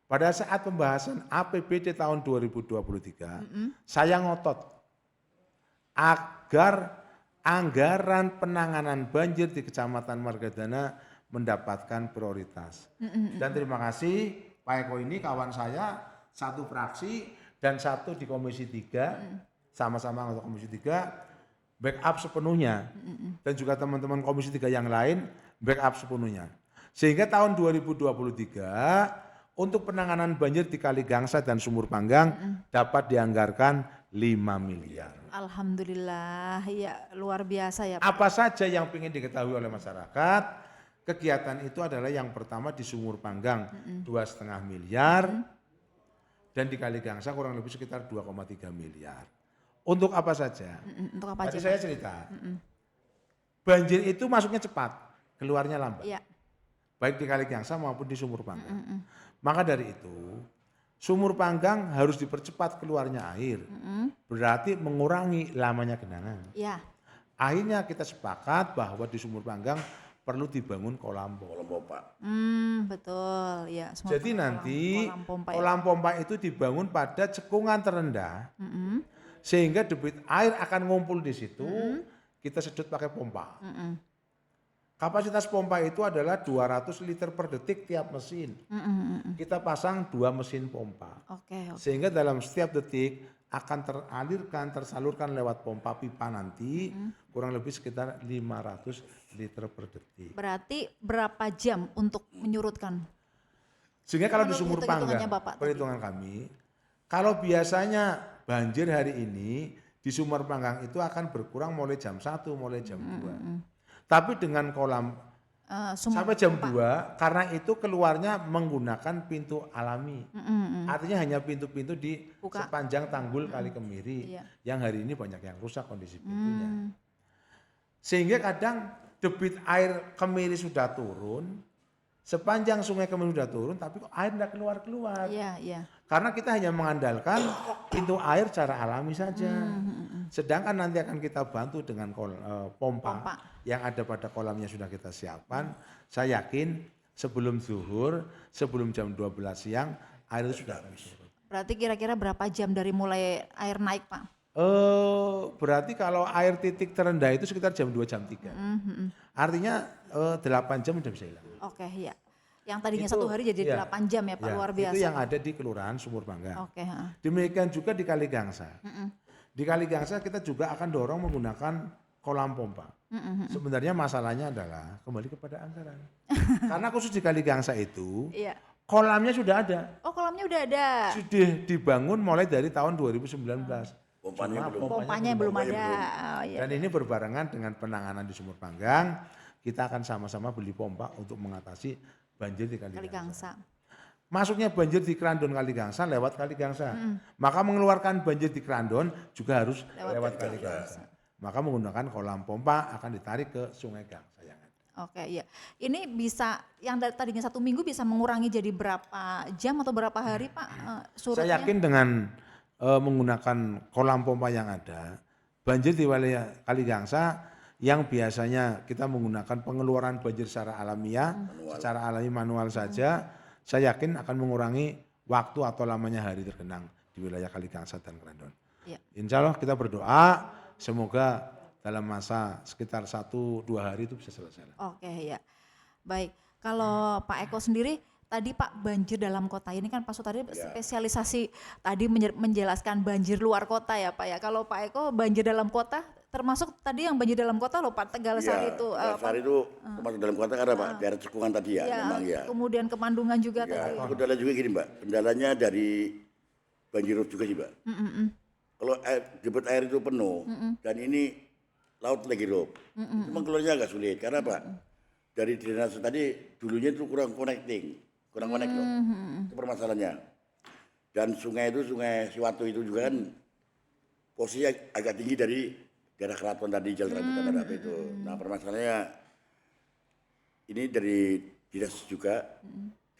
pada saat pembahasan APBD tahun 2023, saya ngotot agar anggaran penanganan banjir di Kecamatan Margadana mendapatkan prioritas. Dan terima kasih Pak Eko ini kawan saya, 1 fraksi dan 1 di Komisi 3, sama-sama untuk Komisi 3, backup sepenuhnya. Dan juga teman-teman Komisi 3 yang lain backup sepenuhnya. Sehingga tahun 2023 untuk penanganan banjir di Kaligangsa dan Sumur Panggang dapat dianggarkan 5 miliar. Alhamdulillah, ya luar biasa ya Pak. Apa saja yang ingin diketahui oleh masyarakat, kegiatan itu adalah yang pertama di Sumur Panggang 2,5 miliar dan di Kaligangsa kurang lebih sekitar 2,3 miliar. Untuk apa saja? Untuk apa Tadi aja? saya cerita, banjir itu masuknya cepat, keluarnya lambat. Iya. Baik di Kaligangsa maupun di Sumur Panggang. Maka dari itu, Sumur Panggang harus dipercepat keluarnya air. Berarti mengurangi lamanya genangan. Iya. Akhirnya kita sepakat bahwa di Sumur Panggang perlu dibangun kolam pompa. Betul. Ya, Jadi nanti pompa, kolam pompa itu dibangun pada cekungan terendah. Sehingga debit air akan ngumpul di situ, kita sedot pakai pompa. Kapasitas pompa itu adalah 200 liter per detik tiap mesin. Kita pasang 2 mesin pompa. Oke. Sehingga dalam setiap detik akan tersalurkan lewat pompa pipa nanti kurang lebih sekitar 500 liter per detik. Berarti berapa jam untuk menyurutkan? Sehingga kalau di Menurut Sumur hitung-hitungannya Panggang, Bapak tadi. perhitungan kami, kalau biasanya banjir hari ini di Sumur Panggang itu akan berkurang mulai jam 1, mulai jam 2. Tapi dengan kolam sampai jam 2 karena itu keluarnya menggunakan pintu alami. Artinya hanya pintu-pintu di sepanjang tanggul Kali Kemiri yang hari ini banyak yang rusak kondisi pintunya. Sehingga kadang debit air Kemiri sudah turun, sepanjang sungai Kemiri sudah turun tapi kok air tidak keluar-keluar. Karena kita hanya mengandalkan pintu air secara alami saja. Sedangkan nanti akan kita bantu dengan pompa yang ada pada kolamnya sudah kita siapkan. Saya yakin sebelum zuhur, sebelum jam 12 siang air itu sudah habis. Berarti kira-kira berapa jam dari mulai air naik, Pak? Berarti kalau air titik terendah itu sekitar jam 2 jam 3. Artinya 8 jam sudah bisa hilang. Oke, ya. Yang tadinya itu, 1 hari jadi 8 jam ya Pak, luar biasa. Itu yang ada di Kelurahan Sumur Panggang. Oke. Demikian juga di Kaligangsa. Di Kaligangsa kita juga akan dorong menggunakan kolam pompa. Sebenarnya masalahnya adalah kembali kepada anggaran. Karena khusus di Kaligangsa itu kolamnya sudah ada. Oh, kolamnya udah ada. Sudah dibangun mulai dari tahun 2019. Pompanya belum ada. Dan ini berbarengan dengan penanganan di Sumur Panggang. Kita akan sama-sama beli pompa untuk mengatasi banjir di Kaligangsa. Masuknya banjir di Krandon Kaligangsa lewat Kaligangsa. Maka mengeluarkan banjir di Krandon juga harus lewat Kaligangsa. Maka menggunakan kolam pompa akan ditarik ke Sungai Gangsa yang ada. Oke, iya. Ini bisa yang tadinya 1 minggu bisa mengurangi jadi berapa jam atau berapa hari Pak surutnya? Saya yakin dengan menggunakan kolam pompa yang ada, banjir di wilayah Kaligangsa yang biasanya kita menggunakan pengeluaran banjir secara alamiah, secara alami manual saja, saya yakin akan mengurangi waktu atau lamanya hari tergenang di wilayah Kaligangsa dan Krandon. Insya Allah kita berdoa semoga dalam masa sekitar 1-2 hari itu bisa selesai. Oke, ya. Baik, kalau Pak Eko sendiri tadi Pak banjir dalam kota ini kan Pak Sutadi spesialisasi tadi menjelaskan banjir luar kota ya Pak ya. Kalau Pak Eko banjir dalam kota termasuk tadi yang banjir dalam kota loh Pak, Tegal Sari itu. Tegal Sari itu termasuk dalam kota karena Pak, daerah cekungan tadi memang ya. Kemudian Kemandungan juga tadi. Kendala juga gini Mbak, kendalanya dari banjir rob juga sih Mbak. Kalau debit air itu penuh dan ini laut lagi rob, memang keluarnya agak sulit karena Pak, dari drainase tadi dulunya itu kurang connect loh, itu permasalahannya. Dan sungai itu, Sungai Siwatu itu juga kan posisinya agak tinggi dari daerah keraton tadi, Jalan Rambutan ada itu. Nah permasalahannya ini dari dinas juga,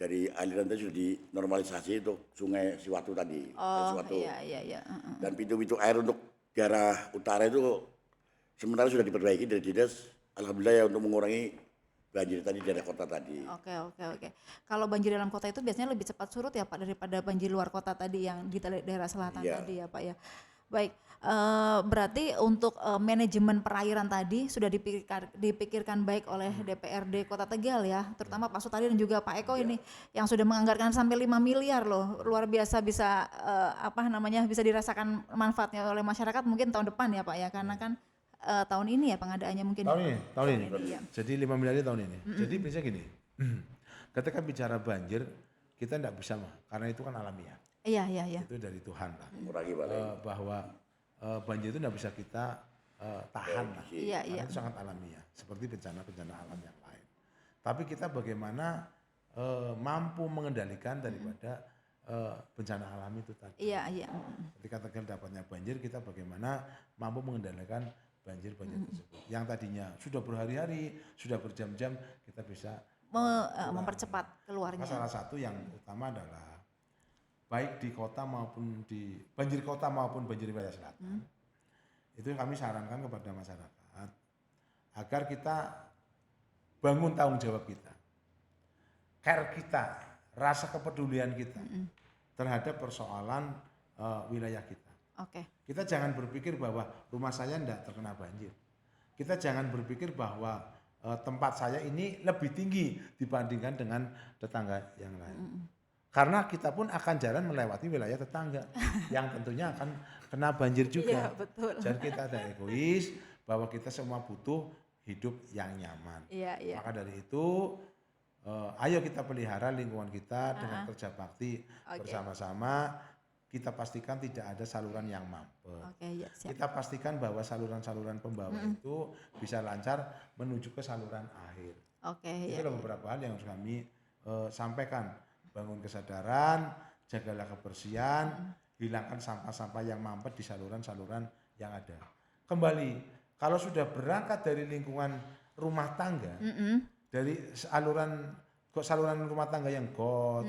dari aliran tadi sudah dinormalisasi untuk Sungai Siwatu tadi. Iya. Dan pintu-pintu air untuk daerah utara itu sementara sudah diperbaiki dari dinas, alhamdulillah ya untuk mengurangi banjir tadi daerah kota tadi. Oke. Kalau banjir dalam kota itu biasanya lebih cepat surut ya Pak daripada banjir luar kota tadi yang di daerah selatan tadi ya Pak ya. Baik, berarti untuk manajemen perairan tadi sudah dipikirkan baik oleh DPRD Kota Tegal ya, terutama Pak Sutadi dan juga Pak Eko ini yang sudah menganggarkan sampai 5 miliar loh, luar biasa bisa bisa dirasakan manfaatnya oleh masyarakat mungkin tahun depan ya Pak ya, karena kan tahun ini ya pengadaannya mungkin. Tahun ini. Ya. Jadi 5 miliar tahun ini. Jadi biasanya gini, ketika bicara banjir kita tidak bisa karena itu kan alamiah. Iya. Itu dari Tuhan lah. Bahwa banjir itu tidak bisa kita tahan lah. Karena itu sangat alamiah. Seperti bencana-bencana alam yang lain. Tapi kita bagaimana mampu mengendalikan daripada bencana alam itu tadi. Iya. Ketika Tegal dapatnya banjir, kita bagaimana mampu mengendalikan banjir tersebut. Yang tadinya sudah berhari-hari, sudah berjam-jam, kita bisa mempercepat keluarnya. Salah satu yang utama adalah baik di kota maupun di banjir kota maupun banjir wilayah selatan. Itu yang kami sarankan kepada masyarakat agar kita bangun tanggung jawab kita, care kita, rasa kepedulian kita terhadap persoalan wilayah kita. Kita jangan berpikir bahwa rumah saya tidak terkena banjir. Kita jangan berpikir bahwa tempat saya ini lebih tinggi dibandingkan dengan tetangga yang lain. Karena kita pun akan jalan melewati wilayah tetangga yang tentunya akan kena banjir juga. Iya, betul. Jadi kita ada egois bahwa kita semua butuh hidup yang nyaman. Iya. Maka dari itu ayo kita pelihara lingkungan kita dengan kerja bakti bersama-sama. Kita pastikan tidak ada saluran yang mampet. Kita pastikan bahwa saluran-saluran pembawa itu bisa lancar menuju ke saluran akhir. Oke, Itulah beberapa hal yang harus kami sampaikan. Bangun kesadaran, jagalah kebersihan, hilangkan sampah-sampah yang mampet di saluran-saluran yang ada. Kembali, kalau sudah berangkat dari lingkungan rumah tangga, dari saluran rumah tangga yang got,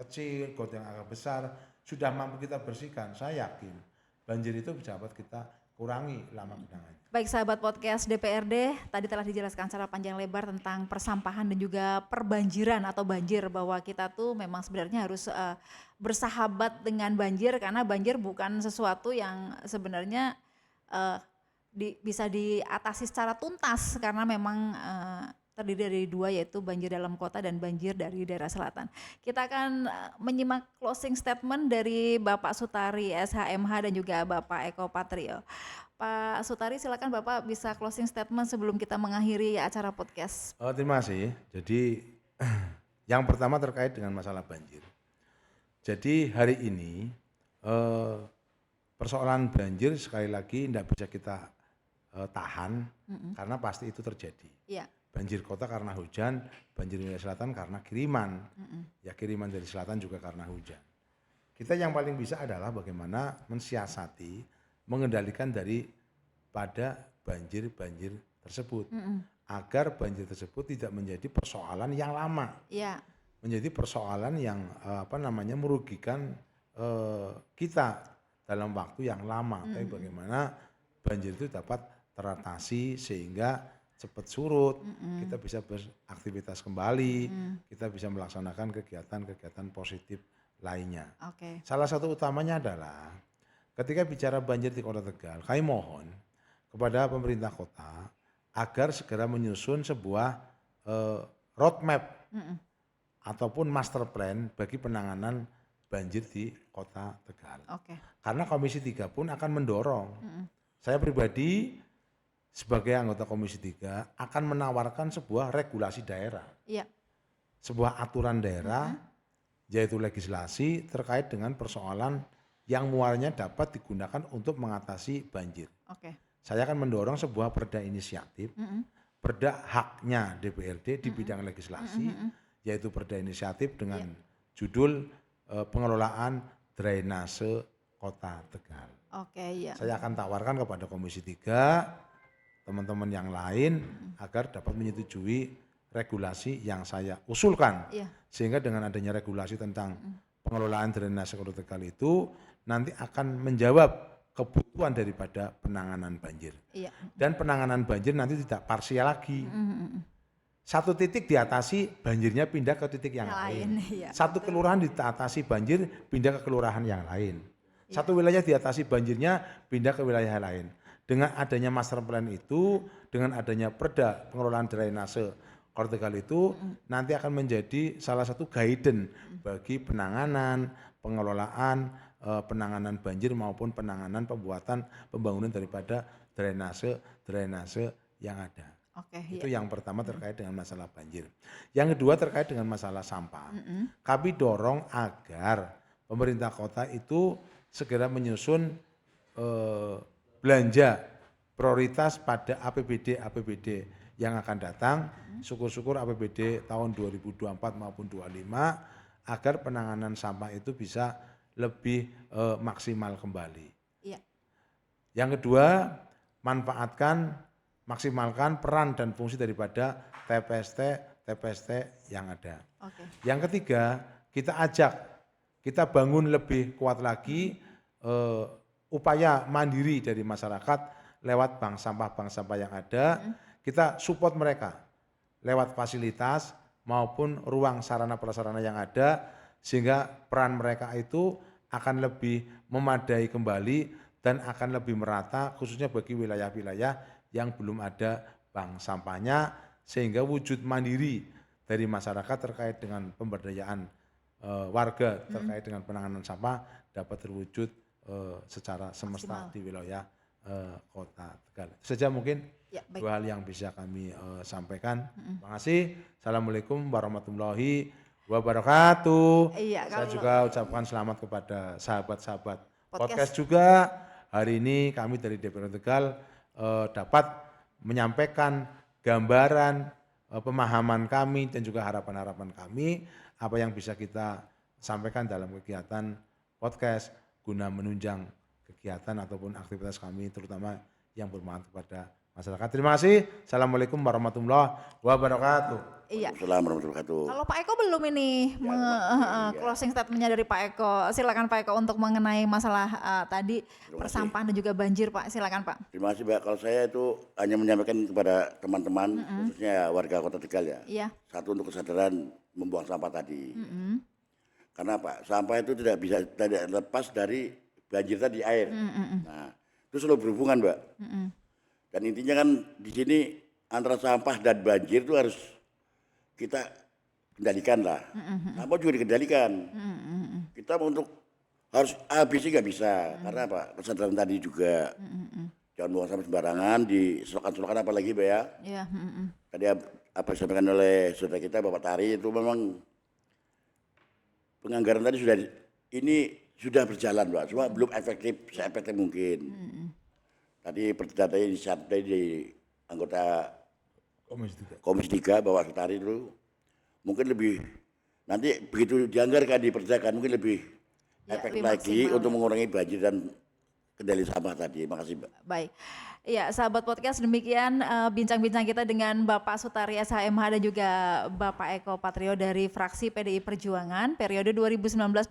kecil, got yang agak besar, sudah mampu kita bersihkan, saya yakin banjir itu bisa dapat kita kurangi lama genangannya. Baik sahabat podcast DPRD, tadi telah dijelaskan secara panjang lebar tentang persampahan dan juga perbanjiran atau banjir, bahwa kita tuh memang sebenarnya harus bersahabat dengan banjir, karena banjir bukan sesuatu yang sebenarnya bisa diatasi secara tuntas, karena memang terdiri dari dua, yaitu banjir dalam kota dan banjir dari daerah selatan. Kita akan menyimak closing statement dari Bapak Sutari SHMH dan juga Bapak Eko Patrio. Pak Sutari, silakan Bapak bisa closing statement sebelum kita mengakhiri acara podcast. Terima kasih. Jadi yang pertama terkait dengan masalah banjir. Jadi hari ini persoalan banjir sekali lagi tidak bisa kita tahan karena pasti itu terjadi. Iya. Banjir kota karena hujan, banjir wilayah selatan karena kiriman. Ya kiriman dari selatan juga karena hujan. Kita yang paling bisa adalah bagaimana mensiasati, mengendalikan daripada banjir-banjir tersebut. Agar banjir tersebut tidak menjadi persoalan yang lama. Iya. Menjadi persoalan yang merugikan kita dalam waktu yang lama. Tapi bagaimana banjir itu dapat teratasi sehingga cepat surut, kita bisa beraktivitas kembali, kita bisa melaksanakan kegiatan-kegiatan positif lainnya. Oke. Salah satu utamanya adalah ketika bicara banjir di Kota Tegal, kami mohon kepada pemerintah kota agar segera menyusun sebuah roadmap ataupun master plan bagi penanganan banjir di Kota Tegal. Oke. Karena Komisi 3 pun akan mendorong. Saya pribadi sebagai anggota Komisi 3 akan menawarkan sebuah regulasi daerah. Iya. Sebuah aturan daerah, yaitu legislasi terkait dengan persoalan yang muaranya dapat digunakan untuk mengatasi banjir. Oke. Saya akan mendorong sebuah perda inisiatif, perda haknya DPRD di bidang legislasi, yaitu perda inisiatif dengan judul pengelolaan drainase Kota Tegal. Oke, iya. Saya akan tawarkan kepada Komisi 3, teman-teman yang lain agar dapat menyetujui regulasi yang saya usulkan. Iya. Sehingga dengan adanya regulasi tentang pengelolaan drainase Kota Tegal itu nanti akan menjawab kebutuhan daripada penanganan banjir. Iya. Dan penanganan banjir nanti tidak parsial lagi. Satu titik diatasi, banjirnya pindah ke titik yang lain. Iya. Satu kelurahan diatasi banjir, pindah ke kelurahan yang lain. Satu wilayah diatasi banjirnya, pindah ke wilayah lain. Dengan adanya master plan itu, dengan adanya perda pengelolaan drainase Kota Tegal itu nanti akan menjadi salah satu guidance bagi penanganan, pengelolaan, penanganan banjir maupun penanganan pembangunan daripada drainase yang ada. Oke, Itu yang pertama terkait dengan masalah banjir. Yang kedua terkait dengan masalah sampah. Kami dorong agar pemerintah kota itu segera menyusun belanja prioritas pada APBD yang akan datang, syukur-syukur APBD tahun 2024 maupun 2025 agar penanganan sampah itu bisa lebih maksimal kembali. Iya. Yang kedua, maksimalkan peran dan fungsi daripada TPST yang ada. Oke. Yang ketiga, kita bangun lebih kuat lagi upaya mandiri dari masyarakat lewat bank sampah yang ada, kita support mereka lewat fasilitas maupun ruang sarana prasarana yang ada, sehingga peran mereka itu akan lebih memadai kembali dan akan lebih merata, khususnya bagi wilayah-wilayah yang belum ada bank sampahnya, sehingga wujud mandiri dari masyarakat terkait dengan pemberdayaan warga terkait dengan penanganan sampah dapat terwujud secara semesta di wilayah Kota Tegal. Itu saja mungkin dua hal yang bisa kami sampaikan. Terima kasih. Assalamualaikum warahmatullahi wabarakatuh. Saya juga ucapkan selamat kepada sahabat-sahabat podcast juga. Hari ini kami dari DPRD Tegal dapat menyampaikan gambaran pemahaman kami dan juga harapan-harapan kami, apa yang bisa kita sampaikan dalam kegiatan podcast guna menunjang kegiatan ataupun aktivitas kami terutama yang bermanfaat kepada masyarakat. Terima kasih. Assalamualaikum warahmatullahi wabarakatuh. Iya. Assalamualaikum warahmatullahi wabarakatuh. Kalau Pak Eko belum ini closing statementnya dari Pak Eko. Silakan Pak Eko untuk mengenai masalah tadi persampahan dan juga banjir, Pak. Silakan Pak. Terima kasih Mbak. Kalau saya itu hanya menyampaikan kepada teman-teman, khususnya warga Kota Tegal ya. Iya. Satu, untuk kesadaran membuang sampah tadi. Karena apa? Sampah itu tidak lepas dari banjir tadi, air. Nah, itu selalu berhubungan, Mbak. Dan intinya kan di sini antara sampah dan banjir itu harus kita kendalikan lah. Sampah juga dikendalikan. Kita untuk harus habisi nggak bisa. Karena apa? Kesadaran tadi juga. Jangan buang sampah sembarangan di selokan-selokan apalagi, Mbak ya. Iya. Tadi apa disampaikan oleh saudara kita Bapak Tari itu memang penganggaran tadi sudah berjalan, Mbak. Cuma belum seefektif mungkin. Tadi perdatanya di anggota Komisi 3 Bapak Tari itu mungkin lebih, nanti begitu dianggarkan diperdakan mungkin lebih efektif lagi untuk mengurangi banjir dan kendali sampah tadi. Makasih Mbak. Baik. Ya, sahabat podcast, demikian bincang-bincang kita dengan Bapak Sutari SHMH dan juga Bapak Eko Patrio dari fraksi PDI Perjuangan periode 2019-2024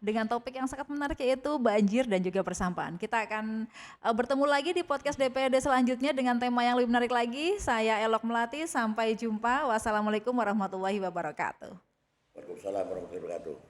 dengan topik yang sangat menarik yaitu banjir dan juga persampahan. Kita akan bertemu lagi di podcast DPRD selanjutnya dengan tema yang lebih menarik lagi. Saya Elok Melati, sampai jumpa. Wassalamualaikum warahmatullahi wabarakatuh. Waalaikumsalam warahmatullahi wabarakatuh.